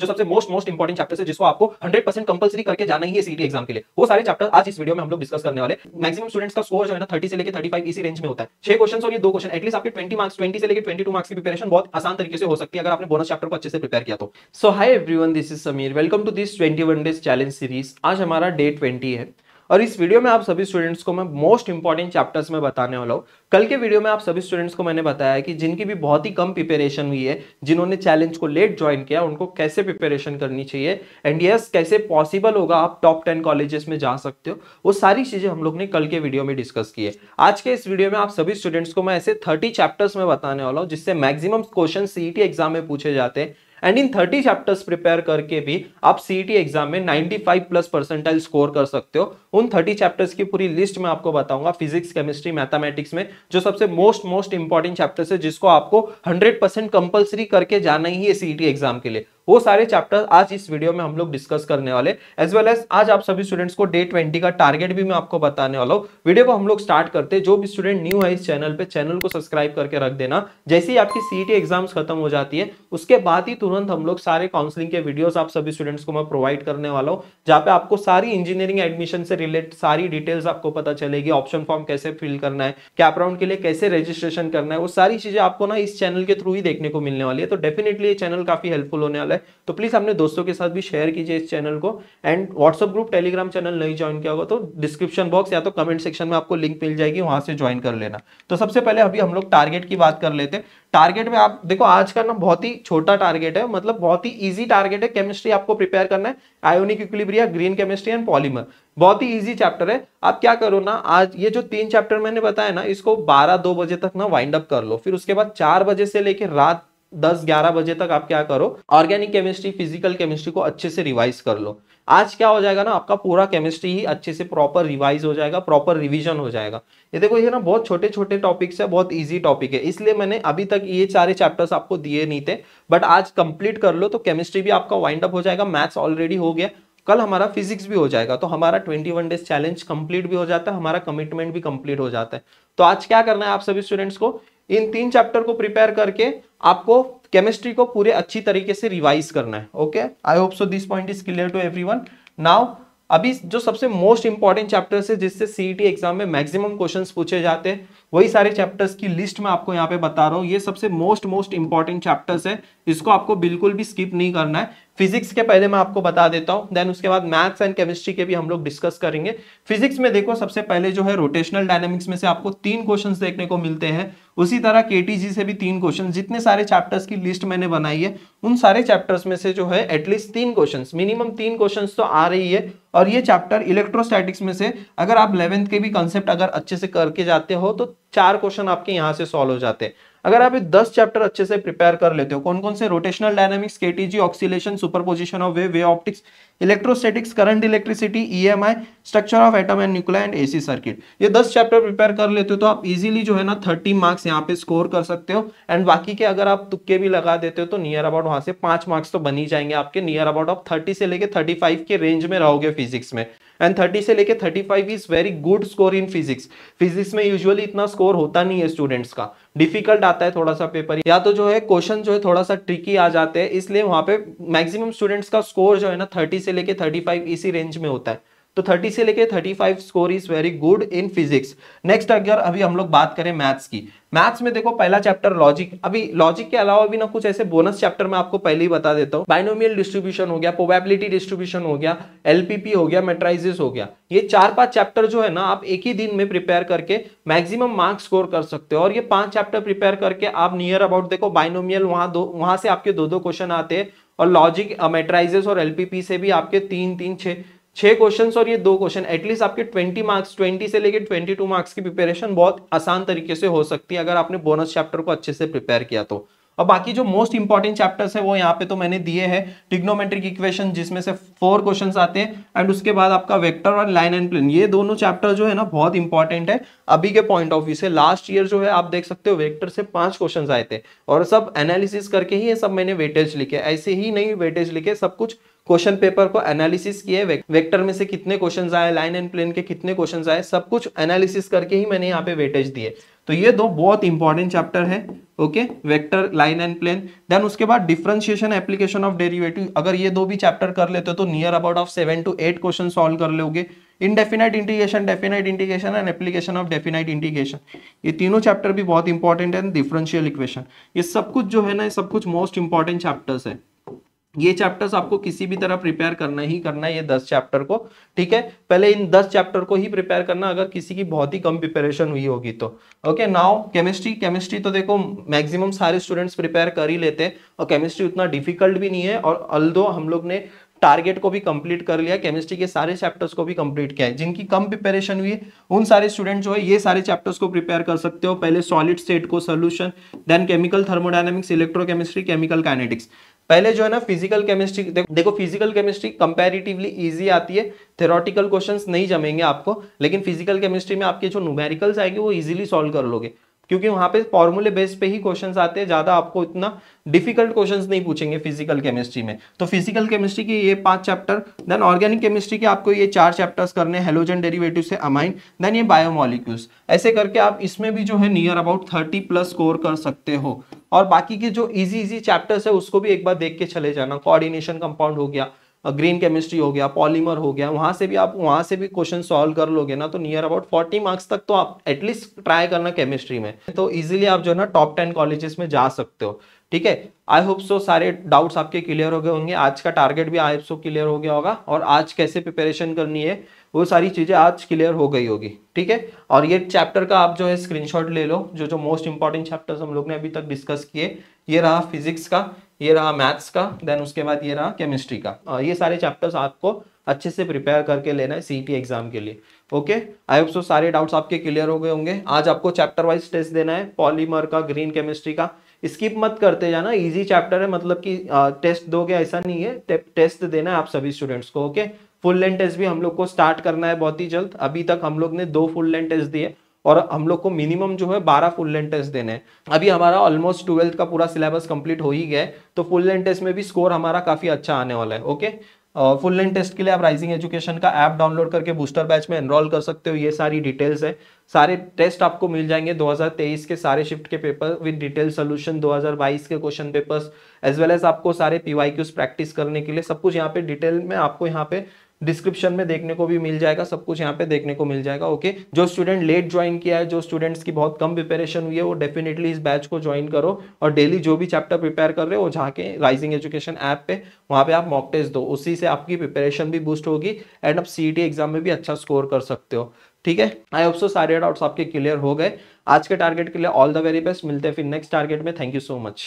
जो सबसे most important chapter है जिसको आपको 100% कंपलसरी करके जाना ही है सीईटी एग्जाम के लिए। वो सारे चैप्टर आज इस वीडियो में हम लोग डिस्कस करने वाले। मैक्सिमम स्टूडेंट्स का स्कोर जो है ना 30 से लेकर 35 इसी रेंज में होता है। 6 क्वेश्चन और ये 2 क्वेश्चन एटलीस्ट आपके 20 मार्क्स 20 से लेकर 22 मार्क्स की प्रिपरेशन बहुत आसान तरीके से हो सकती है अगर आपने बोनस चैप्टर को अच्छे से प्रिपेयर किया तो। So hi everyone, this is Sameer. Welcome to this 21 days challenge series. आज हमारा डे 20 है और इस वीडियो में आप सभी स्टूडेंट्स को मैं मोस्ट इंपॉर्टेंट चैप्टर्स में बताने वाला हूँ। कल के वीडियो में आप सभी स्टूडेंट्स को मैंने बताया कि जिनकी भी बहुत ही कम प्रिपरेशन हुई है, जिन्होंने चैलेंज को लेट ज्वाइन किया, उनको कैसे प्रिपरेशन करनी चाहिए एंड यस कैसे पॉसिबल होगा आप टॉप 10 कॉलेजेस में जा सकते हो। वो सारी चीजें हम लोग ने कल के वीडियो में डिस्कस की है। आज के इस वीडियो में आप सभी स्टूडेंट्स को मैं ऐसे 30 चैप्टर्स में बताने वाला हूँ जिससे मैक्सिमम क्वेश्चन सीईटी एग्जाम में पूछे जाते हैं एंड इन 30 चैप्टर्स प्रिपेयर करके भी आप सीईटी एग्जाम में 95 प्लस परसेंटाइल स्कोर कर सकते हो। उन 30 चैप्टर्स की पूरी लिस्ट मैं आपको बताऊंगा फिजिक्स, केमिस्ट्री, मैथमेटिक्स में जो सबसे मोस्ट इंपॉर्टेंट चैप्टर्स है जिसको आपको 100% कंपलसरी करके जाना ही है सीईटी एग्जाम के लिए। वो सारे चैप्टर आज इस वीडियो में हम लोग डिस्कस करने वाले, एज वेल एज आज आप सभी स्टूडेंट्स को डे 20 का टारगेट भी मैं आपको बताने वाला हूँ। वीडियो को हम लोग स्टार्ट करते हैं। जो भी स्टूडेंट न्यू है इस चैनल पे, चैनल को सब्सक्राइब करके रख देना। जैसे ही आपकी सीईटी एग्जाम्स खत्म हो जाती है उसके बाद ही तुरंत हम लोग सारे काउंसलिंग के वीडियोस आप सभी स्टूडेंट्स को मैं प्रोवाइड करने वाला हूँ, जहाँ पे आपको सारी इंजीनियरिंग एडमिशन से रिलेटेड सारी डिटेल्स आपको पता चलेगी। ऑप्शन फॉर्म कैसे फिल करना है, कैप राउंड के लिए कैसे रजिस्ट्रेशन करना है, वो सारी चीजें आपको ना इस चैनल के थ्रू ही देखने को मिलने वाली है। तो डेफिनेटली ये चैनल काफी हेल्पफुल होने वाला है। तो प्लीज अपने दोस्तों के साथ भी शेयर कीजिए इस चैनल को and WhatsApp group, Telegram channel नहीं ज्वाइन किया होगा तो डिस्क्रिप्शन बॉक्स या तो कमेंट सेक्शन में आपको लिंक मिल जाएगी, वहां से ज्वाइन कर लेना। तो सबसे पहले अभी हम लोग टारगेट की बात कर लेते हैं। टारगेट में आप देखो आज का ना बहुत ही छोटा टारगेट है, मतलब बहुत ही इजी टारगेट है। केमिस्ट्री आपको प्रिपेयर करना है, ionic equilibrium, green chemistry and polymer. बहुत ही इजी चैप्टर है। आप क्या करो ना, आज ये जो 3 चैप्टर मैंने बताया ना, इसको 12-2 बजे तक ना वाइंड अप कर लो। फिर उसके बाद 4 बजे से लेकर रात 10-11 बजे तक आप क्या करो, ऑर्गेनिक केमिस्ट्री, फिजिकल केमिस्ट्री को अच्छे से रिवाइज कर लो। आज क्या हो जाएगा ना, आपका पूरा केमिस्ट्री ही अच्छे से प्रॉपर रिवाइज हो जाएगा, प्रॉपर रिवीजन हो जाएगा। ये देखो ये ना बहुत छोटे छोटे टॉपिक्स है, बहुत इजी टॉपिक है, इसलिए मैंने अभी तक ये सारे चैप्टर्स आपको दिए नहीं थे, बट आज कंप्लीट कर लो तो केमिस्ट्री भी आपका वाइंड अप हो जाएगा, मैथ्स ऑलरेडी हो गया, कल हमारा फिजिक्स भी हो जाएगा। तो हमारा 21 डेज चैलेंज कंप्लीट भी हो जाता है, हमारा कमिटमेंट भी कंप्लीट हो जाता है। तो आज क्या करना है आप सभी स्टूडेंट्स को, इन 3 चैप्टर को प्रिपेयर करके आपको केमिस्ट्री को पूरे अच्छी तरीके से रिवाइज करना है। Okay, I hope so this point is clear to everyone. Now अभी जो सबसे मोस्ट इंपॉर्टेंट चैप्टर्स है जिससे सीईटी एग्जाम में मैक्सिमम क्वेश्चंस पूछे जाते हैं, वही सारे चैप्टर्स की लिस्ट मैं आपको यहाँ पे बता रहा हूँ। ये सबसे मोस्ट इंपॉर्टेंट चैप्टर्स है, इसको आपको बिल्कुल भी स्किप नहीं करना है। फिजिक्स के पहले मैं आपको बता देता हूँ, देन उसके बाद मैथ्स एंड केमिस्ट्री के भी हम लोग डिस्कस करेंगे। फिजिक्स में देखो सबसे पहले जो है रोटेशनल डायनामिक्स में से आपको 3 क्वेश्चंस देखने को मिलते हैं, उसी तरह केटीजी से भी 3 क्वेश्चन। जितने सारे चैप्टर्स की लिस्ट मैंने बनाई है उन सारे चैप्टर्स में से जो है एटलीस्ट 3 क्वेश्चन, मिनिमम 3 क्वेश्चन तो आ रही है। और ये चैप्टर इलेक्ट्रोस्टैटिक्स में से अगर आप 11th के भी कंसेप्ट अगर अच्छे से करके जाते हो तो 4 क्वेश्चन आपके यहाँ से सॉल्व हो जाते हैं। अगर आप 10 चैप्टर अच्छे से प्रिपेयर कर लेते हो, कौन कौन से, rotational dynamics, KTG, oscillation, superposition of wave optics, electrostatics, current electricity, EMI, structure of atom and nuclear and AC circuit, ये 10 चैप्टर प्रिपेयर कर लेते हो तो आप इजीली जो है ना 30 मार्क्स यहाँ पे स्कोर कर सकते हो। एंड बाकी के अगर आप तुक्के भी लगा देते हो तो नियर अबाउट वहां से 5 मार्क्स तो बन ही जाएंगे आपके। नियर अबाउट आप 30 से लेके 35 के रेंज में रहोगे फिजिक्स में, एंड 30 से लेके 35 is very good score in physics. Physics में यूजुअली इतना स्कोर होता नहीं है स्टूडेंट्स का, डिफिकल्ट आता है थोड़ा सा पेपर, या तो जो है क्वेश्चन जो है थोड़ा सा ट्रिकी आ जाते हैं, इसलिए वहां पे मैक्सिमम स्टूडेंट्स का स्कोर जो है ना 30 से लेके 35 इसी रेंज में होता है। तो 30 से लेके 35 score is very good in physics. Next अगर अभी हम लोग बात करें मैथ्स की, मैथ्स में देखो पहला चैप्टर लॉजिक। अभी लॉजिक के अलावा भी ना कुछ ऐसे बोनस चैप्टर मैं आपको पहले ही बता देता हूँ। बाइनोमियल डिस्ट्रीब्यूशन हो गया, प्रोबेबिलिटी डिस्ट्रीब्यूशन हो गया, एलपीपी हो गया, मैट्राइजेस हो गया। ये 4-5 चैप्टर जो है ना आप एक ही दिन में प्रिपेयर करके मैक्सिमम मार्क्स स्कोर कर सकते हो। और ये 5 चैप्टर प्रिपेयर करके आप नियर अबाउट देखो बाइनोमियल वहां से आपके 2-2 क्वेश्चन आते हैं, और लॉजिक, मैट्राइजेस और एलपीपी से भी आपके 3-3, 6 क्वेश्चंस और ये 2 क्वेश्चन, एटलीस्ट आपके 20 मार्क्स, 20 से लेकर 22 मार्क्स की प्रिपरेशन बहुत आसान तरीके से हो सकती है अगर आपने बोनस चैप्टर को अच्छे से प्रिपेयर किया तो। और बाकी जो मोस्ट इंपॉर्टेंट चैप्टर्स है वो यहाँ पे तो मैंने दिए हैं। ट्रिग्नोमेट्रिक इक्वेशन जिसमें से 4 क्वेश्चंस आते हैं, एंड उसके बाद आपका वेक्टर और लाइन एंड प्लेन, ये दोनों चैप्टर जो है ना बहुत इंपॉर्टेंट है अभी के पॉइंट ऑफ व्यू से। लास्ट ईयर जो है आप देख सकते हो वेक्टर से 5 क्वेश्चंस आए थे, और सब एनालिसिस करके ही ये सब मैंने वेटेज लिखे, ऐसे ही नहीं वेटेज लिखे, सब कुछ क्वेश्चन पेपर को एनालिसिस किए, वेक्टर में से कितने क्वेश्चंस आए, लाइन एंड प्लेन के कितने क्वेश्चंस आए, सब कुछ एनालिसिस करके ही मैंने यहाँ पे वेटेज दिए। तो ये दो बहुत इंपॉर्टेंट चैप्टर है। Okay, vector, line and plane. Then उसके बाद डिफरेंशिएशन, एप्लीकेशन ऑफ डेरिवेटिव, अगर ये दो भी चैप्टर कर लेते हो तो near about of 7 to 8 question solve कर लोगे। Indefinite integration, definite integration and application of definite integration, ये तीनों चैप्टर भी बहुत इंपॉर्टेंट है। डिफरेंशियल इक्वेशन, ये सब कुछ जो है ना, ये सब कुछ मोस्ट इंपॉर्टेंट चैप्टर्स है। ये चैप्टर्स आपको किसी भी तरह प्रिपेयर करना ही करना है, ये 10 चैप्टर को, ठीक है। पहले इन 10 चैप्टर को ही प्रिपेयर करना अगर किसी की बहुत ही कम प्रिपरेशन हुई होगी तो। ओके, नाउ केमिस्ट्री तो देखो मैक्सिमम सारे स्टूडेंट्स प्रिपेयर कर ही लेते हैं, और केमिस्ट्री उतना डिफिकल्ट भी नहीं है। और अल्दो हम लोग ने टारगेट को भी कंप्लीट कर लिया, केमिस्ट्री के सारे चैप्टर्स को भी कंप्लीट किया है। जिनकी कम प्रिपरेशन हुई है उन सारे स्टूडेंट जो है ये सारे चैप्टर्स को प्रिपेयर कर सकते हो। पहले सॉलिड स्टेट को solution, then chemical thermodynamics, electrochemistry, chemical kinetics. पहले जो है ना फिजिकल केमिस्ट्री, देखो फिजिकल केमिस्ट्री कंपैरेटिवली इजी आती है, थ्योरेटिकल क्वेश्चंस नहीं जमेंगे आपको, लेकिन फिजिकल केमिस्ट्री में आपके जो न्यूमेरिकल्स आएंगे वो इजीली सॉल्व कर लोगे, क्योंकि वहां पे फॉर्मूले बेस पे ही क्वेश्चंस आते हैं, ज्यादा आपको इतना डिफिकल्ट क्वेश्चंस नहीं पूछेंगे फिजिकल केमिस्ट्री में। तो फिजिकल केमिस्ट्री के ये 5 चैप्टर, देन ऑर्गेनिक केमिस्ट्री के आपको ये 4 चैप्टर्स करने हैं, हेलोजन डेरिवेटिव से अमाइन, देन ये बायोमोलिक्यूल्स। ऐसे करके आप इसमें भी जो है नियर अबाउट 30+ स्कोर कर सकते हो। और बाकी के जो इजी चैप्टर्स है उसको भी एक बार देख के चले जाना। कोऑर्डिनेशन कंपाउंड हो गया, ग्रीन केमिस्ट्री हो गया, पॉलीमर हो गया, वहां से भी क्वेश्चन सॉल्व कर लोगे ना तो नियर अबाउट 40 मार्क्स तक तो आप एटलीस्ट ट्राई करना केमिस्ट्री में, तो इजीली आप जो है ना टॉप 10 कॉलेजेस में जा सकते हो, ठीक है। आई होप सो सारे डाउट्स आपके क्लियर हो गए होंगे, आज का टारगेट भी आई होप सो क्लियर हो गया होगा, और आज कैसे प्रिपरेशन करनी है वो सारी चीजें आज क्लियर हो गई होगी, ठीक है। और ये चैप्टर का आप जो है स्क्रीनशॉट ले लो, जो मोस्ट इंपॉर्टेंट चैप्टर्स हम लोग ने अभी तक डिस्कस किए, ये रहा फिजिक्स का, ये रहा मैथ्स का, देन उसके बाद ये रहा केमिस्ट्री का। ये सारे चैप्टर्स आपको अच्छे से प्रिपेयर करके लेना है सीईटी एग्जाम के लिए। ओके, आई होप सो सारे डाउट्स आपके क्लियर हो गए होंगे। आज आपको चैप्टर वाइज टेस्ट देना है, पॉलीमर का, ग्रीन केमिस्ट्री का, स्किप मत करते जाना, इजी चैप्टर है, मतलब कि टेस्ट दोगे ऐसा नहीं है, टेस्ट देना है आप सभी स्टूडेंट्स को। ओके, फुल लेंथ टेस्ट भी हम लोग को स्टार्ट करना है बहुत ही जल्द। अभी तक हम लोग ने 2 फुल लेंथ टेस्ट दिए, और हम लोग को मिनिमम जो है 12 फुल लेंथ टेस्ट देने हैं। अभी हमारा ऑलमोस्ट 12th का पूरा सिलेबस कंप्लीट हो ही गया है, तो फुल लेंथ टेस्ट में भी स्कोर हमारा काफी अच्छा आने वाला है। ओके, फुल लेंथ टेस्ट के लिए आप राइजिंग एजुकेशन का ऐप डाउनलोड करके बूस्टर बैच में एनरोल कर सकते हो। ये सारी डिटेल्स है, सारे टेस्ट आपको मिल जाएंगे 2023 के सारे शिफ्ट के पेपर विद डिटेल सोल्यूशन, 2022 के question papers, as well as आपको सारे पीवाईक्यूज प्रैक्टिस करने के लिए सब कुछ यहाँ पे डिटेल में आपको यहाँ पे डिस्क्रिप्शन में देखने को भी मिल जाएगा, सब कुछ यहाँ पे देखने को मिल जाएगा। ओके, जो स्टूडेंट लेट ज्वाइन किया है, जो स्टूडेंट्स की बहुत कम प्रिपरेशन हुई है, वो डेफिनेटली इस बैच को ज्वाइन करो, और डेली जो भी चैप्टर प्रिपेयर कर रहे हो वो जाके राइजिंग एजुकेशन ऐप पे वहाँ पे आप मॉक टेस्ट दो, उसी से आपकी प्रिपरेशन भी बूस्ट होगी, एंड आप सीईटी एग्जाम में भी अच्छा स्कोर कर सकते हो, ठीक है। आई होप सो सारे डाउट्स आपके क्लियर हो गए। आज के टारगेट के लिए ऑल द वेरी बेस्ट, मिलते हैं फिर नेक्स्ट टारगेट में। Thank you so much.